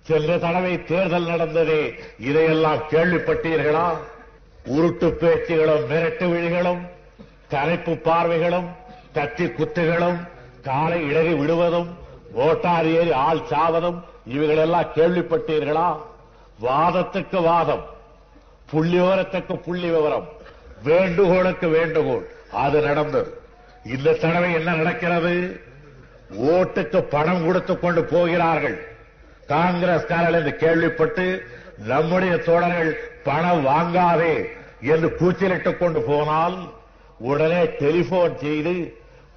சென்ற தடவை தேர்தல் நடந்ததே, இதையெல்லாம் கேள்விப்பட்டீர்களா? உருட்டு பேச்சுகளும் மிரட்டு விழிகளும் தலைப்பு பார்வைகளும் கத்தி குத்துகளும் காலை இடறி விடுவதும் மோட்டார் ஏறி ஆள் சாவதும் இவைகளெல்லாம் கேள்விப்பட்டீர்களா? வாதத்துக்கு வாதம், புள்ளிவிவரத்துக்கு புள்ளி விவரம், வேண்டுகோளுக்கு வேண்டுகோள், அது நடந்தது. இந்த தடவை என்ன நடக்கிறது? ஓட்டுக்கு பணம் கொடுத்துக் கொண்டு போகிறார்கள் காங்கிரஸ்காரர்கள் என்று கேள்விப்பட்டு நம்முடைய தோழர்கள் பணம் வாங்காதே என்று கூச்சலிட்டுக் கொண்டு போனால் உடனே டெலிபோன் செய்து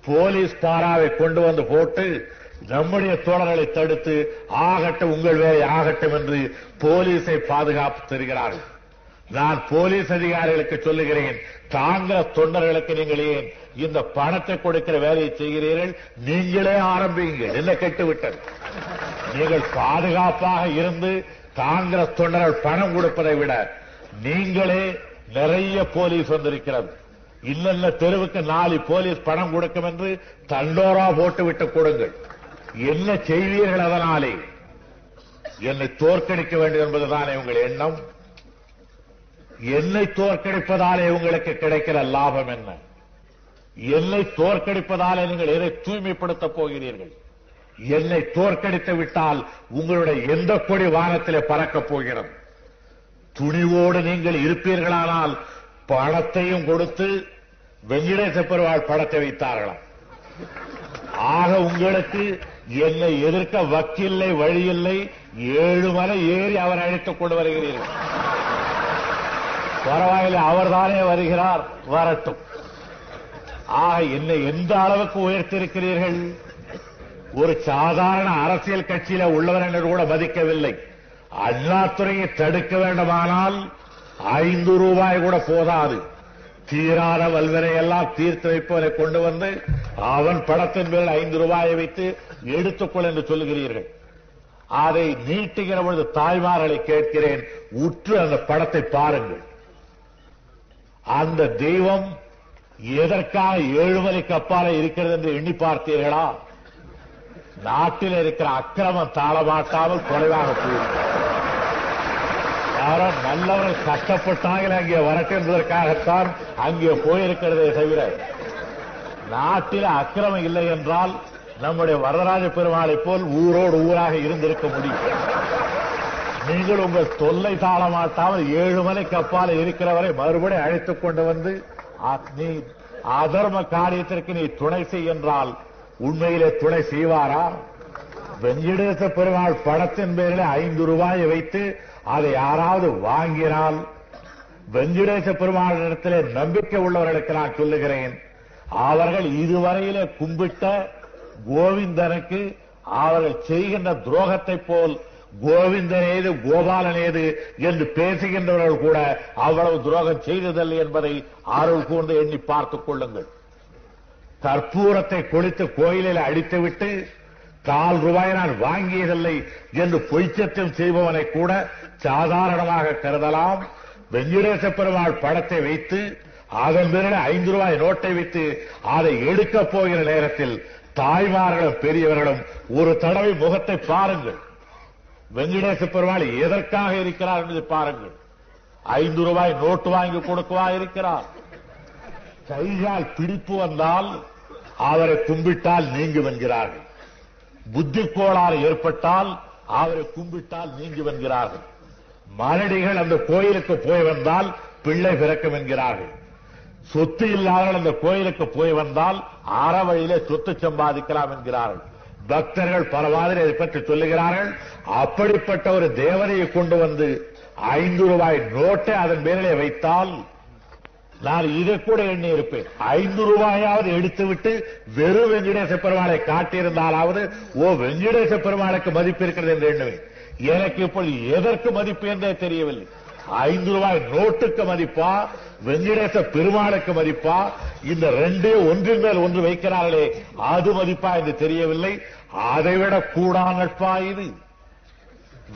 போலீஸ் பாராவை கொண்டு வந்து போட்டு நம்முடைய தோழர்களை தடுத்து ஆகட்டும் உங்கள் வேலை ஆகட்டும் என்று போலீஸை பாதுகாப்பு தருகிறார்கள். நான் போலீஸ் அதிகாரிகளுக்கு சொல்லுகிறேன், காங்கிரஸ் தொண்டர்களுக்கு நீங்கள் ஏன் இந்த பணத்தை கொடுக்கிற வேலையை செய்கிறீர்கள்? நீங்களே ஆரம்பிங்க. என்ன கெட்டுவிட்டது? நீங்கள் பாதுகாப்பாக இருந்து காங்கிரஸ் தொண்டர்கள் பணம் கொடுப்பதை விட நீங்களே நிறைய போலீஸ் வந்திருக்கிறது. இன்னென்ன தெருவுக்கு 4 போலீஸ் பணம் கொடுக்கும் என்று தண்டோரா போட்டுவிட்டு கொடுங்கள். என்ன செய்வீர்கள்? அதனாலே என்னை தோற்கடிக்க வேண்டும் என்பதுதானே உங்கள் எண்ணம்? என்னை தோற்கடிப்பதாலே உங்களுக்கு கிடைக்கிற லாபம் என்ன? என்னை தோற்கடிப்பதாலே நீங்கள் எதை தூய்மைப்படுத்தப் போகிறீர்கள்? என்னை தோற்கடித்து விட்டால் உங்களுடைய எந்த கொடி வானத்திலே பறக்கப் போகிறது? துணிவோடு நீங்கள் இருப்பீர்களானால் பணத்தையும் கொடுத்து வெங்கடேச பெருமாள் படத்தை வைத்தார்களாம். ஆக உங்களுக்கு என்னை எதிர்க்க வக்கில்லை, வழியில்லை. 7 மலை ஏறி அவர் அழைத்துக் கொண்டு வருகிறீர்கள். பரவாயில்லை, அவர்தானே வருகிறார், வரட்டும். ஆக என்னை எந்த அளவுக்கு உயர்த்திருக்கிறீர்கள்? ஒரு சாதாரண அரசியல் கட்சியில உள்ளவர் என்று கூட மதிக்கவில்லை. அண்ணாதுரையை தடுக்க வேண்டுமானால் 5 ரூபாய் கூட போதாது. தீராத வல்வரை எல்லாம் தீர்த்து வைப்பவரை கொண்டு வந்து அவன் படத்தின் மேல் 5 ரூபாயை வைத்து எடுத்துக்கொள் என்று சொல்லுகிறீர்கள். அதை நீட்டுகிற பொழுது தாய்மார்களை கேட்கிறேன், உற்று அந்த படத்தை பாருங்கள். அந்த தெய்வம் எதற்காக 7 மலைக்கு அப்பால இருக்கிறது என்று எண்ணி பார்த்தீர்களா? நாட்டில் இருக்கிற அக்கிரமம் தாளமாட்டாமல் குறைவாக போயிருக்கிறது. யாரோ நல்லவர்கள் கஷ்டப்பட்டார்கள் அங்கே வரட்டும் என்பதற்காகத்தான் அங்கே போயிருக்கிறதே தவிர நாட்டில் அக்கிரமம் இல்லை என்றால் நம்முடைய வரதராஜ பெருமாளை போல் ஊரோடு ஊராக இருந்திருக்க முடியும். நீங்கள் உங்கள் தொல்லை தாளமாட்டாமல் 7 மலைக்கு அப்பால இருக்கிறவரை மறுபடியும் அழைத்துக் கொண்டு வந்து நீ அதர்ம காரியத்திற்கு நீ துணை செய் என்றால் உண்மையிலே துணை செய்வாரா? வெங்கடேச பெருமாள் படத்தின் பேரில் 5 ரூபாயை வைத்து அதை யாராவது வாங்கினால் வெங்கடேச பெருமாள் இடத்திலே நம்பிக்கை உள்ளவர்களுக்கு நான் சொல்லுகிறேன், அவர்கள் இதுவரையிலே கும்பிட்ட கோவிந்தனுக்கு அவர்கள் செய்கின்ற துரோகத்தை போல் கோவிந்தனேது கோபாலனேது என்று பேசுகின்றவர்கள் கூட அவ்வளவு துரோகம் செய்ததில்லை என்பதை அருள் கூர்ந்து எண்ணி பார்த்துக் கொள்ளுங்கள். கற்பூரத்தை கொளுத்து கோயிலில் அடித்துவிட்டு 4 ரூபாய் நான் வாங்கியதில்லை என்று பொய்ச்சத்தில் செய்பவனை கூட சாதாரணமாக கருதலாம். வெங்கடேச பெருமாள் படத்தை வைத்து அதன் பிறகு 5 ரூபாய் நோட்டை வைத்து அதை எடுக்கப் போகிற நேரத்தில் தாய்மார்களும் பெரியவர்களும் ஒரு தடவை முகத்தை பாருங்கள். வெங்கடேச பெருமாள் எதற்காக இருக்கிறார் என்று பாருங்கள். 5 ரூபாய் நோட்டு வாங்கி கொடுக்கவா இருக்கிறார்? கைகால் பிடிப்பு வந்தால் அவரை கும்பிட்டால் நீங்கும் என்கிறார்கள். புத்தி கோளாறு ஏற்பட்டால் அவரை கும்பிட்டால் நீங்கும் என்கிறார்கள். மலடிகள் அந்த கோயிலுக்கு போய் வந்தால் பிள்ளை பிறக்கும் என்கிறார்கள். சொத்து இல்லாதவர்கள் அந்த கோயிலுக்கு போய் வந்தால் அறவழியிலே சொத்து சம்பாதிக்கலாம் என்கிறார்கள். பக்தர்கள் பல மாதிரி அதை பற்றி சொல்லுகிறார்கள். அப்படிப்பட்ட ஒரு தேவதையை கொண்டு வந்து 5 ரூபாய் நோட்டை அதன் பேரிலே வைத்தால் நான் இதை கூட எண்ணி இருப்பேன். 5 ரூபாயாவது எடுத்துவிட்டு வெறும் வெங்கடேச பெருமாளை காட்டியிருந்தாலாவது வெங்கடேச பெருமாளுக்கு மதிப்பு இருக்கிறது என்று எண்ணுவேன். எனக்கு இப்போ எதற்கு மதிப்பு என்றே தெரியவில்லை. 5 ரூபாய் நோட்டுக்கு மதிப்பா, வெங்கடேச பெருமாளுக்கு மதிப்பா, இந்த 2 ஒன்றின் மேல் ஒன்று வைக்கிறார்களே அது மதிப்பா என்று தெரியவில்லை. அதைவிட கூடா நட்பா இது?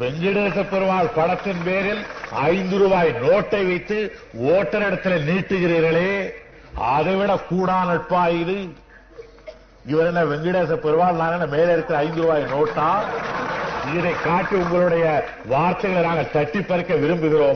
வெங்கடேச பெருமாள் படத்தின் பேரில் 5 ரூபாய் நோட்டை வைத்து ஓட்டரிடத்தில் நீட்டுகிறீர்களே, அதைவிட கூடா நட்பா இது? இவர் என்ன வெங்கடேச பெருமாள், நான் என்ன மேலே இருக்கிற 5 ரூபாய் நோட்டா? இதை காட்டி உங்களுடைய வார்த்தைகளை நாங்கள் தட்டி பறிக்க விரும்புகிறோம்.